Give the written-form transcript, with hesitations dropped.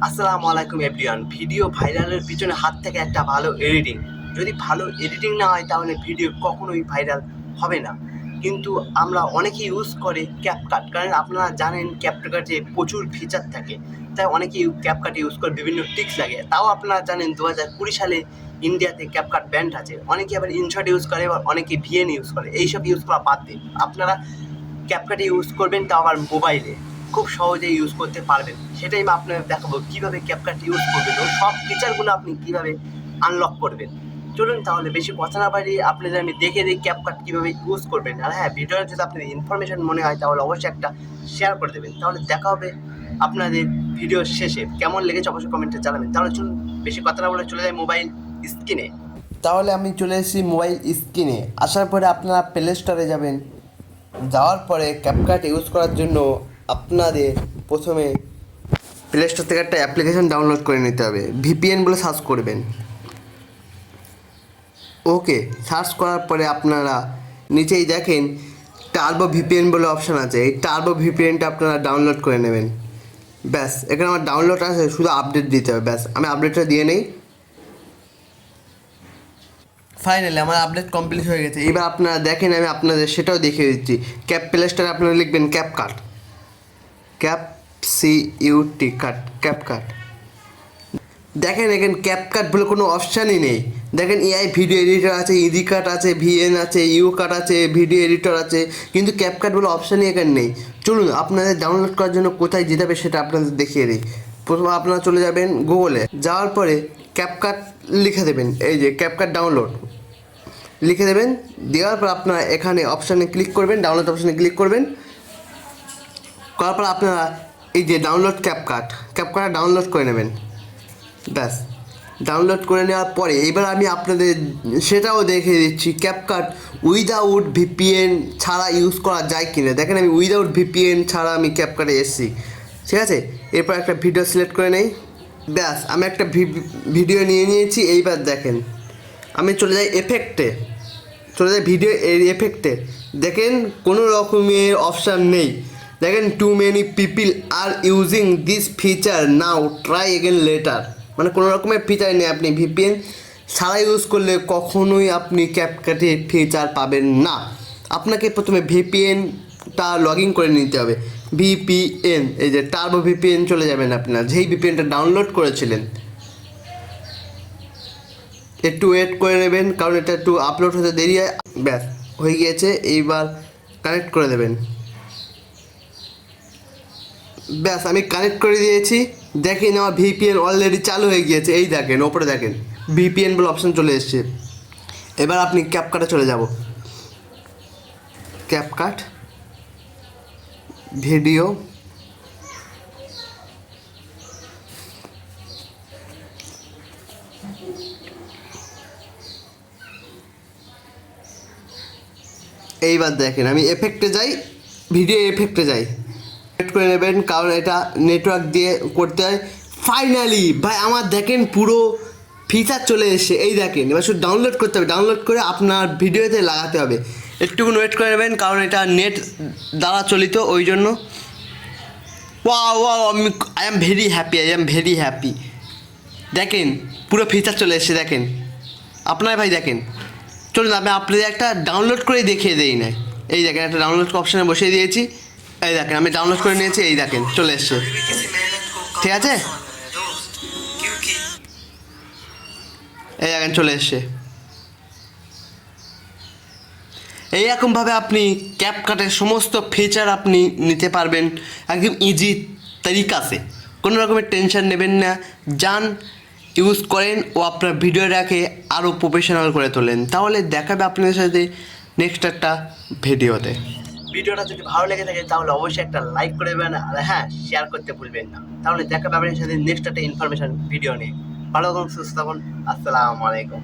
আসসালামু আলাইকুম everyone. Video ভাইরালের পিছনে হাত থেকে একটা ভালো এডিটিং। যদি ভালো এডিটিং না হয় তাহলে ভিডিও কখনোই ভাইরাল হবে না। কিন্তু আমরা অনেকেই ইউজ করে ক্যাপকাট, কারণ আপনারা জানেন ক্যাপকাটে প্রচুর ফিচার থাকে, তাই অনেকেই ক্যাপকাট ইউজ করে বিভিন্ন ট্রিক্স লাগে। তাও আপনারা জানেন 2020 সালে ইন্ডিয়াতে ক্যাপকাট ব্যান্ড আছে। অনেকে আবার ইনশট ইউজ করে, আবার অনেকে ভিএন ইউজ করে। এইসব ইউজ করা বাদ দিন, আপনারা ক্যাপকাট ইউজ করবেন, তাও আবার মোবাইলে খুব সহজেই ইউজ করতে পারবেন। সেটাই আমি আপনাদের দেখাবো কীভাবে ক্যাপকাট ইউজ করবেন ও সব ফিচারগুলো আপনি কীভাবে আনলক করবেন। চলুন তাহলে বেশি কথা না বাড়িয়ে আপনাদের আমি দেখে দিই ক্যাপকাট কীভাবে ইউজ করবেন। আর হ্যাঁ, ভিডিওটা যদি আপনাদের ইনফরমেশন মনে হয় তাহলে অবশ্যই একটা শেয়ার করে দেবেন। তাহলে দেখা হবে আপনাদের ভিডিওর শেষে। কেমন লেগেছে অবশ্যই কমেন্টে জানাবেন। তাহলে চলুন বেশি কথা না বলে চলে যায় মোবাইল স্ক্রিনে। তাহলে আমি চলে এসেছি মোবাইল স্ক্রিনে। আসার পরে আপনারা প্লে স্টোরে যাবেন। যাওয়ার পরে ক্যাপকাট ইউজ করার জন্য আপনাদের প্রথমে প্লে স্টোর থেকে একটা অ্যাপ্লিকেশন ডাউনলোড করে নিতে হবে। ভিপিএন বলে সার্চ করবেন। ওকে, সার্চ করার পরে আপনারা নিচেই দেখেন টার্বো ভিপিএন বলে অপশান আছে। এই টার্বো ভিপিএনটা আপনারা ডাউনলোড করে নেবেন। ব্যাস, এখানে আমার ডাউনলোড আছে, শুধু আপডেট দিতে হবে। ব্যাস, আমি আপডেটটা দিয়ে নেই। ফাইনালি আমার আপডেট কমপ্লিট হয়ে গেছে। এবার আপনারা দেখেন, আমি আপনাদের সেটাও দেখিয়ে দিচ্ছি। প্লে স্টোরে আপনারা লিখবেন ক্যাপকাট, ক্যাপকাট। দেখেন এখানে ক্যাপকাট বলে কোনো অপশানই নেই। দেখেন এআই ভিডিও এডিটর আছে, ইজি কাট আছে, ভিএন আছে, ইউ কাট আছে, ভিডিও এডিটর আছে, কিন্তু ক্যাপকাট বলে অপশানই এখানে নেই। চলুন আপনাদের ডাউনলোড করার জন্য কোথায় যেতে হবে সেটা আপনাদের দেখিয়ে দিই। প্রথমে আপনারা চলে যাবেন গুগলে। যাওয়ার পরে ক্যাপকাট লিখে দেবেন। এই যে ক্যাপকাট ডাউনলোড লিখে দেবেন। দেওয়ার পর আপনারা এখানে অপশানে ক্লিক করবেন, ডাউনলোড অপশানে ক্লিক করবেন। করার পর আপনারা এই যে ডাউনলোড ক্যাপকাটটা ডাউনলোড করে নেবেন। ব্যাস, ডাউনলোড করে নেওয়ার পরে এবার আমি আপনাদের সেটাও দেখিয়ে দিচ্ছি ক্যাপকাট উইদাউট ভিপিএন ছাড়া ইউজ করা যায় কিনা। দেখেন আমি উইদাউট ভিপিএন ছাড়া আমি ক্যাপকাটে এসেছি, ঠিক আছে। এরপর একটা ভিডিও সিলেক্ট করে নেই। ব্যাস, আমি একটা ভিডিও নিয়ে নিয়েছি। এইবার দেখেন আমি চলে যাই ভিডিও এফেক্টে। দেখেন কোনো রকমের অপশান নেই। দেখেন too many people are using this feature now, try again later. মানে কোনো রকমের ফিচার নেই। আপনি ভিপিএন ছাড়া ইউজ করলে কখনোই আপনি ক্যাপকাটে ফিচার পাবেন না। আপনাকে প্রথমে ভিপিএনটা লগ ইন করে নিতে হবে। ভিপিএন, এই যে টার্বো ভিপিএন চলে যাবেন আপনার, যেই ভিপিএনটা ডাউনলোড করেছিলেন। একটু ওয়েট করে নেবেন, কারণ এটা একটু আপলোড হতে দেরি হয়। ব্যাস, হয়ে গিয়েছে। এইবার কানেক্ট করে দেবেন। ব্যাস, আমি কানেক্ট করে দিয়েছি। দেখেন আমার ভিপিএন অলরেডি চালু হয়ে গিয়েছে। এই দেখেন ওপরে দেখেন ভিপিএন বলে অপশান চলে এসছে। এবার আপনি ক্যাপকাটে চলে যাব। ক্যাপকাট ভিডিও, এইবার দেখেন আমি এফেক্টে যাই, ভিডিও এফেক্টে যাই। সেট করে নেবেন, কারণ এটা নেটওয়ার্ক দিয়ে করতে হয়। ফাইনালি ভাই আমার দেখেন পুরো ফিচার চলে এসেছে। এই দেখেন, এবার শুধু ডাউনলোড করতে হবে। ডাউনলোড করে আপনার ভিডিওতে লাগাতে হবে। একটুকুন ওয়েট করে নেবেন, কারণ এটা নেট দ্বারা চলিত, ওই জন্য। Wow, I am very happy. দেখেন পুরো ফিচার চলে এসেছে। দেখেন আপনার ভাই, দেখেন। চলুন আমি আপনাদের একটা ডাউনলোড করে দেখিয়ে দিই না। এই দেখেন একটা ডাউনলোড অপশানে বসিয়ে দিয়েছি। এই দেখেন আমি ডাউনলোড করে নিয়েছি। এই দেখেন চলে এসছে, ঠিক আছে। এই দেখেন চলে এসছে। এইরকমভাবে আপনি ক্যাপকাটের সমস্ত ফিচার আপনি নিতে পারবেন একদম ইজি তরিকাতে। কোনো রকমের টেনশন নেবেন না। যান, ইউজ করেন ও আপনার ভিডিওটাকে আরও প্রফেশনাল করে তোলেন। তাহলে দেখাবে আপনাদের সাথে নেক্সট একটা ভিডিওতে। ভিডিওটা যদি ভালো লেগে থাকে তাহলে অবশ্যই একটা লাইক করে দেবেন, আর হ্যাঁ, শেয়ার করতে ভুলবেন না। তাহলে দেখাবে আপনাদের সাথে নেক্সট একটা ইনফরমেশন ভিডিও নিয়ে। ভালো থাকুন, সুস্থ থাকুন। আসসালামু আলাইকুম।